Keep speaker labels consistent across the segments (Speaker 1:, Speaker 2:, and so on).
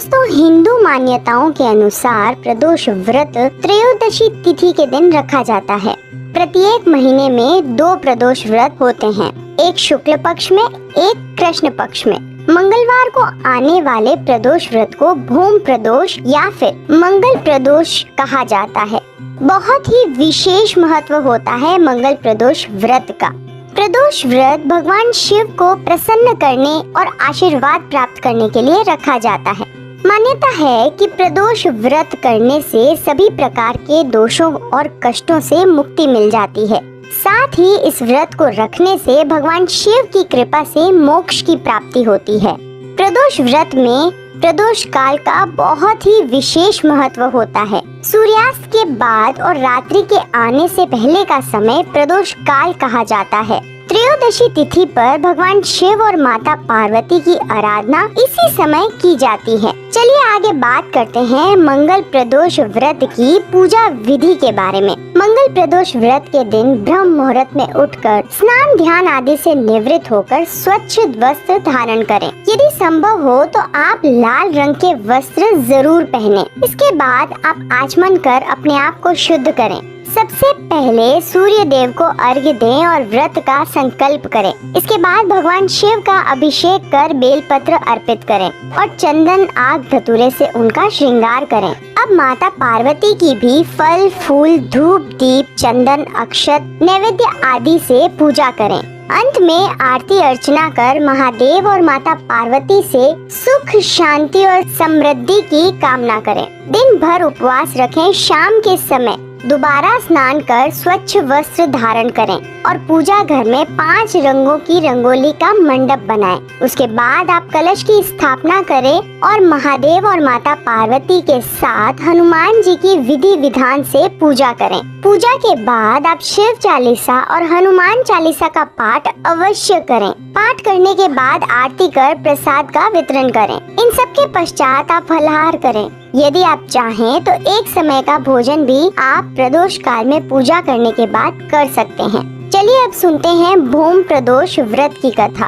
Speaker 1: दोस्तों, हिंदू मान्यताओं के अनुसार प्रदोष व्रत त्रयोदशी तिथि के दिन रखा जाता है। प्रत्येक महीने में 2 प्रदोष व्रत होते हैं, एक शुक्ल पक्ष में, एक कृष्ण पक्ष में। मंगलवार को आने वाले प्रदोष व्रत को भूम प्रदोष या फिर मंगल प्रदोष कहा जाता है। बहुत ही विशेष महत्व होता है मंगल प्रदोष व्रत का। प्रदोष व्रत भगवान शिव को प्रसन्न करने और आशीर्वाद प्राप्त करने के लिए रखा जाता है। मान्यता है कि प्रदोष व्रत करने से सभी प्रकार के दोषों और कष्टों से मुक्ति मिल जाती है। साथ ही इस व्रत को रखने से भगवान शिव की कृपा से मोक्ष की प्राप्ति होती है। प्रदोष व्रत में प्रदोष काल का बहुत ही विशेष महत्व होता है। सूर्यास्त के बाद और रात्रि के आने से पहले का समय प्रदोष काल कहा जाता है। त्रयोदशी तिथि पर भगवान शिव और माता पार्वती की आराधना इसी समय की जाती है। चलिए आगे बात करते हैं मंगल प्रदोष व्रत की पूजा विधि के बारे में। मंगल प्रदोष व्रत के दिन ब्रह्म मुहूर्त में उठकर स्नान ध्यान आदि से निवृत्त होकर स्वच्छ वस्त्र धारण करें। यदि संभव हो तो आप लाल रंग के वस्त्र जरूर पहनें। इसके बाद आप आचमन कर अपने आप को शुद्ध करें। सबसे पहले सूर्य देव को अर्घ्य दें और व्रत का संकल्प करें। इसके बाद भगवान शिव का अभिषेक कर बेलपत्र अर्पित करें और चंदन आग धतूरे से उनका श्रृंगार करें। अब माता पार्वती की भी फल फूल धूप दीप चंदन अक्षत नैवेद्य आदि से पूजा करें। अंत में आरती अर्चना कर महादेव और माता पार्वती से सुख शांति और समृद्धि की कामना करें। दिन भर उपवास रखें। शाम के समय दोबारा स्नान कर स्वच्छ वस्त्र धारण करें और पूजा घर में 5 रंगों की रंगोली का मंडप बनाएं। उसके बाद आप कलश की स्थापना करें और महादेव और माता पार्वती के साथ हनुमान जी की विधि विधान से पूजा करें। पूजा के बाद आप शिव चालीसा और हनुमान चालीसा का पाठ अवश्य करें। पाठ करने के बाद आरती कर प्रसाद का वितरण करें। इन सब के पश्चात आप फलाहार करें। यदि आप चाहें तो एक समय का भोजन भी आप प्रदोष काल में पूजा करने के बाद कर सकते हैं। चलिए अब सुनते हैं भूम प्रदोष व्रत की कथा।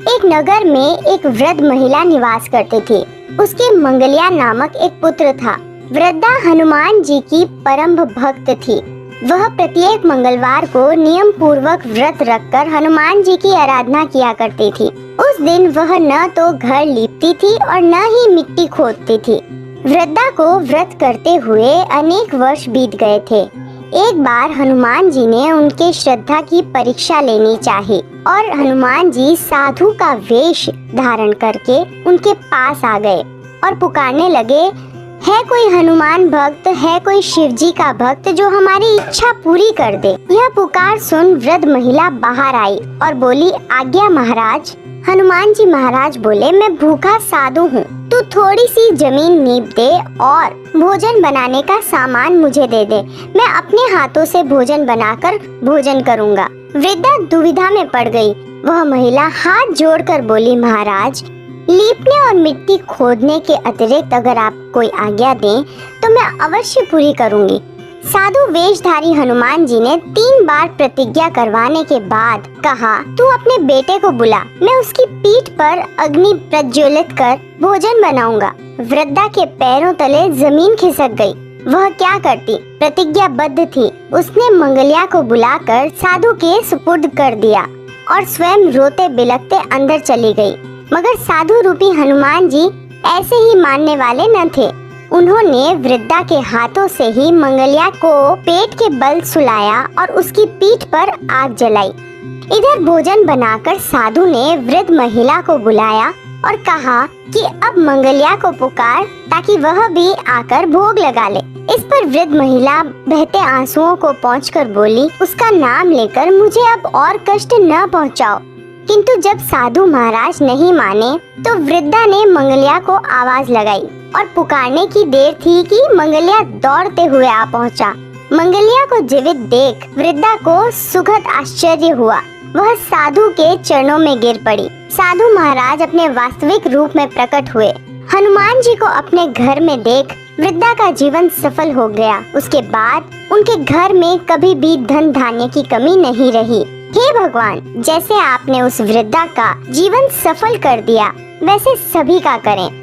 Speaker 1: एक नगर में एक वृद्ध महिला निवास करती थी। उसके मंगलिया नामक एक पुत्र था। वृद्धा हनुमान जी की परम भक्त थी। वह प्रत्येक मंगलवार को नियम पूर्वक व्रत रखकर हनुमान जी की आराधना किया करती थी। उस दिन वह न तो घर लीपती थी और न ही मिट्टी खोदती थी। वृद्धा को व्रत करते हुए अनेक वर्ष बीत गए थे। एक बार हनुमान जी ने उनके श्रद्धा की परीक्षा लेनी चाही और हनुमान जी साधु का वेश धारण करके उनके पास आ गए और पुकारने लगे, है कोई हनुमान भक्त, है कोई शिव जी का भक्त जो हमारी इच्छा पूरी कर दे। यह पुकार सुन वृद्ध महिला बाहर आई और बोली, आज्ञा महाराज। हनुमान जी महाराज बोले, मैं भूखा साधु हूँ, तू थोड़ी सी जमीन नीप दे और भोजन बनाने का सामान मुझे दे दे। मैं अपने हाथों से भोजन बनाकर भोजन करूँगा। वृद्धा दुविधा में पड़ गई। वह महिला हाथ जोड़कर बोली, महाराज, लीपने और मिट्टी खोदने के अतिरिक्त अगर आप कोई आज्ञा दें तो मैं अवश्य पूरी करूँगी। साधु वेशधारी हनुमान जी ने 3 बार प्रतिज्ञा करवाने के बाद कहा, तू अपने बेटे को बुला, मैं उसकी पीठ पर अग्नि प्रज्वलित कर भोजन बनाऊंगा। वृद्धा के पैरों तले जमीन खिसक गई। वह क्या करती, प्रतिज्ञाबद्ध थी। उसने मंगलिया को बुलाकर साधु के सुपुर्द कर दिया और स्वयं रोते बिलखते अंदर चली गई। मगर साधु रूपी हनुमान जी ऐसे ही मानने वाले न थे। उन्होंने वृद्धा के हाथों से ही मंगलिया को पेट के बल सुलाया और उसकी पीठ पर आग जलाई। इधर भोजन बनाकर साधु ने वृद्ध महिला को बुलाया और कहा कि अब मंगलिया को पुकार ताकि वह भी आकर भोग लगा ले। इस पर वृद्ध महिला बहते आंसुओं को पोंछकर बोली, उसका नाम लेकर मुझे अब और कष्ट न पहुंचाओ। किंतु जब साधु महाराज नहीं माने तो वृद्धा ने मंगलिया को आवाज लगाई और पुकारने की देर थी कि मंगलिया दौड़ते हुए आ पहुंचा। मंगलिया को जीवित देख वृद्धा को सुखद आश्चर्य हुआ। वह साधु के चरणों में गिर पड़ी। साधु महाराज अपने वास्तविक रूप में प्रकट हुए। हनुमान जी को अपने घर में देख वृद्धा का जीवन सफल हो गया। उसके बाद उनके घर में कभी भी धन धान्य की कमी नहीं रही। हे भगवान, जैसे आपने उस वृद्धा का जीवन सफल कर दिया वैसे सभी का करें।